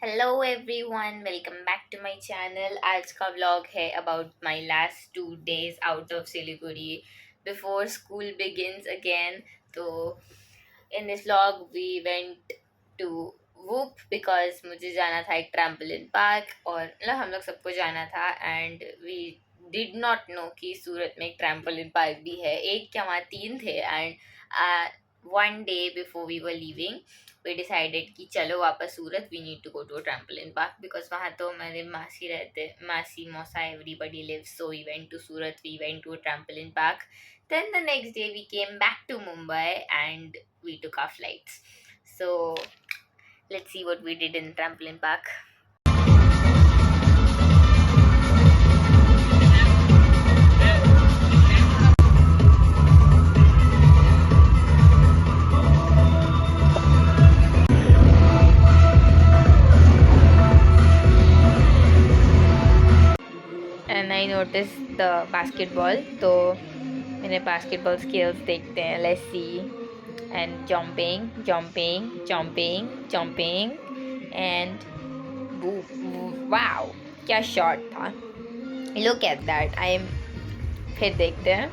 Hello everyone, welcome back to my channel. आज का vlog है about my last 2 days out of Siliguri before school begins again. तो in this vlog we went to वूप because मुझे जाना था एक ट्रैम्पोलिन पार्क, और मतलब हम लोग सबको जाना था and we did not know कि सूरत में एक ट्रैम्पोलिन पार्क भी है। एक क्या वहाँ तीन थे। And one day before we were leaving we decided कि चलो वापस सूरत, we need to go to a trampoline park because वहाँ तो मेरे मासी रहते, मासी मौसा everybody lives, so we went to Surat, we went to a trampoline park. Then the next day we came back to Mumbai and we took our flights. So let's see what we did in the trampoline park. And I noticed the basketball, तो मैंने basketball skills देखते हैं. Let's see. And jumping, jumping, jumping, jumping, and wow, क्या shot था. Look at that. फिर देखते हैं.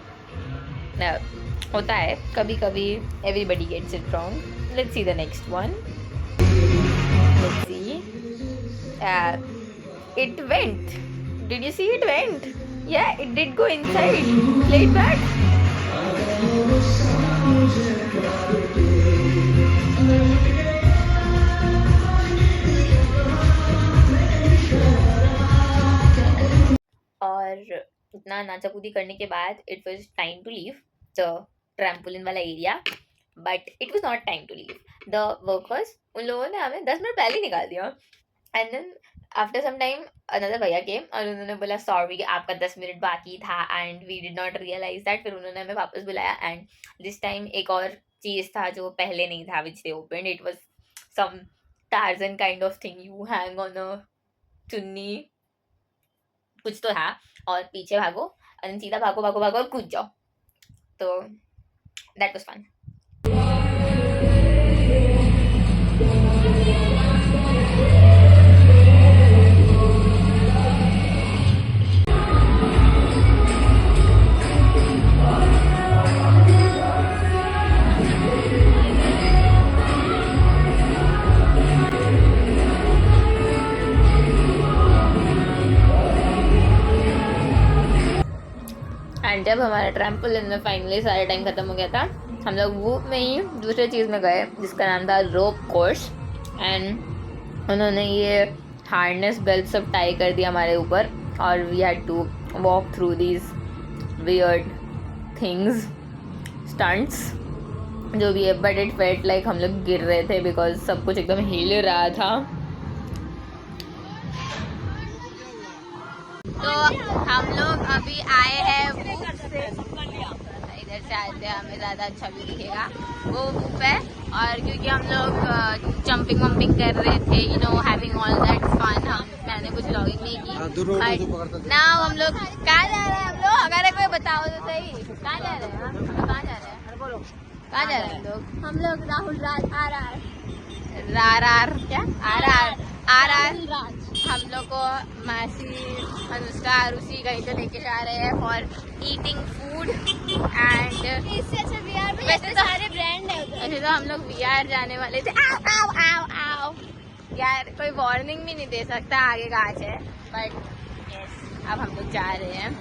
होता है कभी कभी, everybody gets it wrong. Let's see the next one. Let's see. It went. Did you see it went? Yeah, it did go inside. Play it back. और इतना नाचाकूदी करने के बाद it was time to leave the trampoline वाला area, but it was not time to leave. The workers, उन लोगों ने हमें 10 मिनट पहले निकाल दिया. And then after some time another भैया केम और उन्होंने बोला सॉरी आपका 10 मिनट बाकी था and we did not realise that. फिर उन्होंने हमें वापस बुलाया एंड दिस टाइम एक और चीज़ था जो पहले नहीं था, which they opened. It was some Tarzan kind of thing, you hang on a chunni, कुछ तो था, और पीछे भागो और सीधा भागो भागो भागो और कूद जाओ. तो दैट वाज फन. एंड जब हमारा ट्रैम्पोलिन में फाइनली सारा टाइम ख़त्म हो गया था, हम लोग वूप में ही दूसरे चीज़ में गए जिसका नाम था रोप कोर्स. एंड उन्होंने ये हार्नेस बेल्ट सब टाई कर दिया हमारे ऊपर और we had to walk through these weird things, stunts जो भी है. बट इट फेल्ट लाइक हम लोग गिर रहे थे बिकॉज सब कुछ एकदम हिल रहा था. तो हम लोग अभी आए हैं वूप से, इधर से आते हैं, हमें ज़्यादा अच्छा भी दिखेगा. वो वूप है और क्योंकि हम लोग जंपिंग वम्पिंग कर रहे थे, you know, having all that fun. मैंने कुछ व्लॉगिंग नहीं की ना. हम लोग कहाँ जा रहे हैं? हम लोग अगर कोई बताओ तो सही, कहाँ जा रहे हैं? कहाँ जा रहे हैं? कहाँ जा रहे हैं हम लोग? राहुल राज आर क्या आर हम लोग को मासी अनुष्का रुचि कहीं तो लेके जा रहे हैं फॉर ईटिंग फूड. एंड वैसे तो सारे ब्रांड है उधर. वैसे तो हम लोग VR जाने वाले थे. आओ आओ आओ आओ यार, कोई वार्निंग भी नहीं दे सकता आगे कांच है. बट यस, अब हम लोग जा रहे हैं.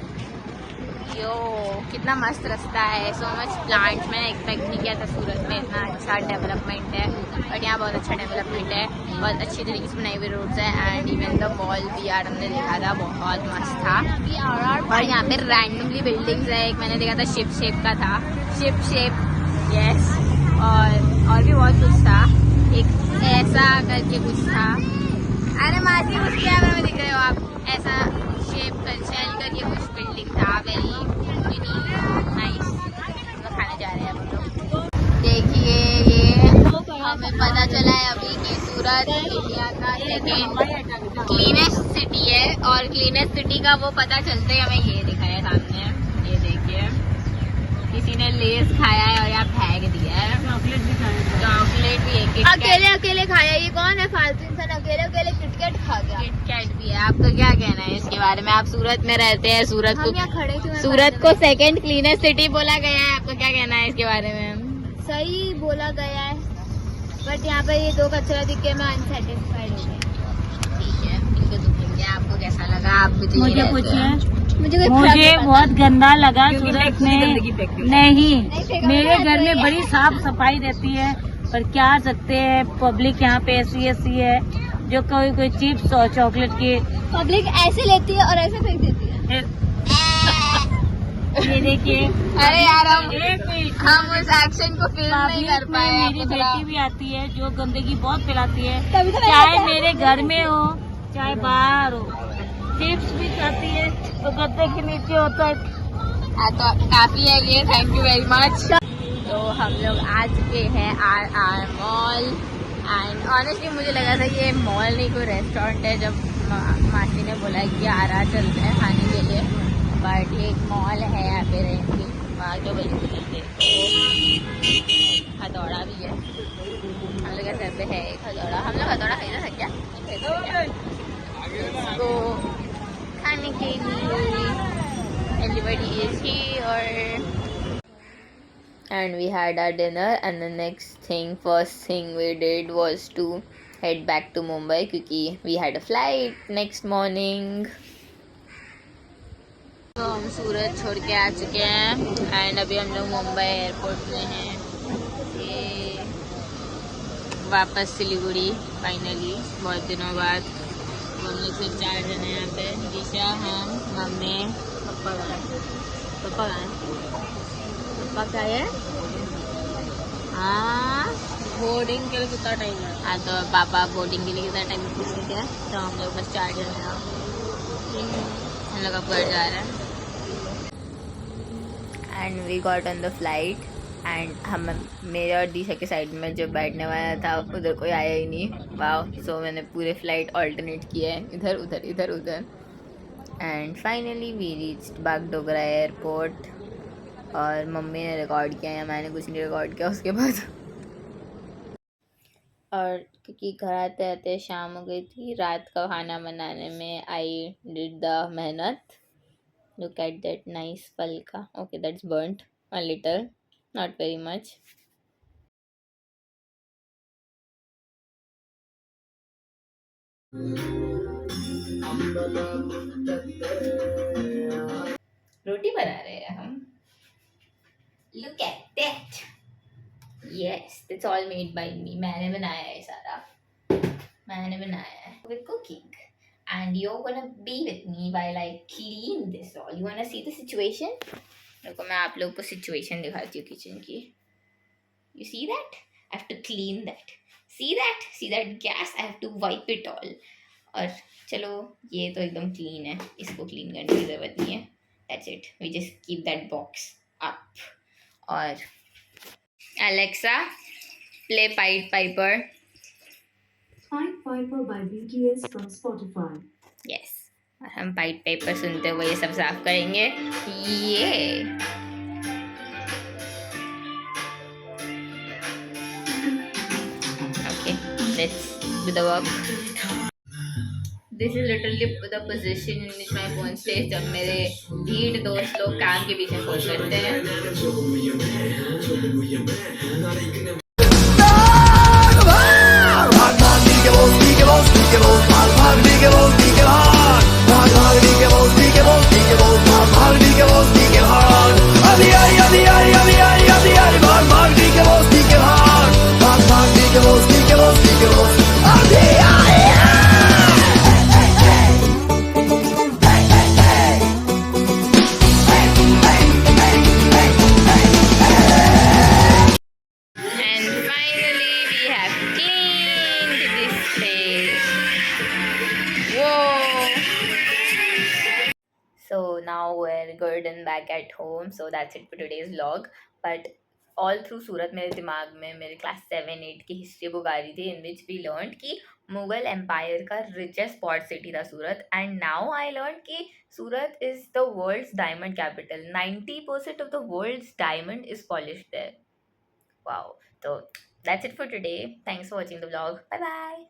यो कितना मस्त रास्ता है, सो मच प्लांट्स. मैंने एक्सपेक्ट नहीं किया था सूरत में इतना अच्छा डेवलपमेंट है, बट यहाँ बहुत अच्छा डेवलपमेंट है. बहुत अच्छी तरीके से बनाई हुई रोड्स है. And even the wall VR हमने देखा था, बहुत मस्त था. और यहाँ पे रैंडमली बिल्डिंग्स है. एक मैंने देखा था शिप शेप का था, शिप शेप, यस. और भी बहुत कुछ था. एक ऐसा करके कुछ था. अरे मासी उस कैमरे में दिख रहे हो आप, ऐसा शेप शेल करके कुछ बिल्डिंग था. Very unique, nice. तो खाने जा रहे हैं हम लोग. देखिए ये हमें पता चला है अभी कि सूरत इंडिया का सेकेंड क्लीनेस्ट सिटी है. और क्लीनेस्ट सिटी का वो पता चलते ही हमें ये दिखा है सामने. ये देखिए किसी ने लेस खाया है और यहाँ फेंक दिया है. चॉकलेट भी खाया, चॉकलेट भी है, अकेले अकेले खाया, ये कौन है फालतू इंसान अकेले अकेले किटकैट खा गया। किटकैट भी है। आपका क्या कहना है इसके बारे में? आप सूरत में रहते हैं, सूरत हम यहाँ खड़े क्यों हैं सूरत खाने को में? सेकंड क्लीनेस्ट सिटी बोला गया है। आपका क्या कहना है इसके बारे में? सही बोला गया है, बट यहाँ पे ये 2 कचरा दिख के मैं अनसेटिस्फाइड हो गई। ठीक है, इनको दुखेंगे। आपको कैसा लगा? आप मुझे पूछिए। मुझे मुझे बहुत गंदा लगा सूरत में। नहीं, मेरे घर में बड़ी साफ सफाई रहती है, पर क्या सकते हैं, पब्लिक यहाँ पे ऐसी है जो कोई चिप्स और चॉकलेट की पब्लिक ऐसे लेती है और ऐसे फेंक देती है। ये देखिए। अरे यार, एक हम उस एक्शन को फिल्म नहीं कर पब्लिक में पाए। मेरी बेटी भी आती है जो गंदगी बहुत फैलाती है, तभी तो मैंने चाहे कहा। मेरे घर में हो चाहे बाहर हो। चिप्स भी खाती है तो गद्दे के नीचे होता है। तो काफी है ये, थैंक यू वेरी मच। तो हम लोग आ चुके हैं RR मॉल, एंड ऑनेस्टली मुझे लगा था ये मॉल नहीं कोई रेस्टोरेंट है, जब मासी ने बोला कि RR चलते हैं खाने के लिए। बट ये एक मॉल है, यहाँ पे रहेंगे, वहाँ के बल्कि चलते। हथौड़ा भी है, हम लोग के घर पे है एक हथौड़ा। हम लोग हथौड़ा खरीदा था क्या? तो खाने के लिए everybody is here and we had our dinner, and the first thing we did was to head back to Mumbai क्योंकि we had a flight next morning. तो हम सूरत छोड़ के आ चुके हैं एंड अभी हम लोग मुंबई एयरपोर्ट में हैं। ये वापस सिलीगुड़ी फाइनली, बहुत दिनों बाद। हम लोग सिर्फ 4 जने यहाँ पे, दिशा, हम, मम्मी, पप्पा पप्पा पप्पा क्या है? हाँ, बोर्डिंग के लिए कितना टाइम है? हाँ तो पापा बोर्डिंग के लिए कितना टाइम पूछ रहे थे, तो हम लोग बस 4 जने हैं। हम लोग अब घर जा रहे हैं and we got on the flight and हम, मेरे और दिशा के साइड में जो बैठने वाला था उधर कोई आया ही नहीं। वाह, सो मैंने पूरे फ्लाइट ऑल्टरनेट किया है, इधर उधर इधर उधर। And finally we reached Bagdogra airport. और मम्मी ने रिकॉर्ड किया या मैंने कुछ नहीं रिकॉर्ड किया उसके बाद। और क्योंकि घर आते आते शाम हो गई थी, रात का खाना बनाने में आई डिड द मेहनत। Look at that nice phulka. Okay, that's burnt a little, not very much. रोटी बना रहे हैं हम। Look at that. Yes, that's all made by me. मैंने बनाया है सारा, मैंने बनाया है with cooking. And you're gonna be with me while I clean this all. You wanna see the situation? देखो मैं आप लोग को situation दिखाती हूँ किचन की। You see that? I have to clean that. See that? See that gas? I have to wipe it all. और चलो ये तो एकदम क्लीन है, इसको क्लीन करने की ज़रूरत नहीं है। That's it. We just keep that box up. और Alexa, play Pied Piper. Pied Piper by BTS from Spotify. Yes. और हम पाइड पेपर सुनते हुए ये सब साफ करेंगे। ये okay, let's do the work. This is literally the position in which my phone stage जब मेरे ढीठ दोस्त लोग काम के पीछे फोन करते हैं। And finally, we have cleaned this place. Whoa! So now we're good and back at home. So that's it for today's vlog. But all through सूरत मेरे दिमाग में मेरे क्लास 7-8 की हिस्ट्री बुक आ रही थी, इन विच वी लर्न कि मुगल एम्पायर का richest port city था Surat. And now I learn कि Surat is the world's diamond capital. 90% of the world's diamond is polished there. Wow, तो That's it for today. Thanks for watching the vlog. Bye bye.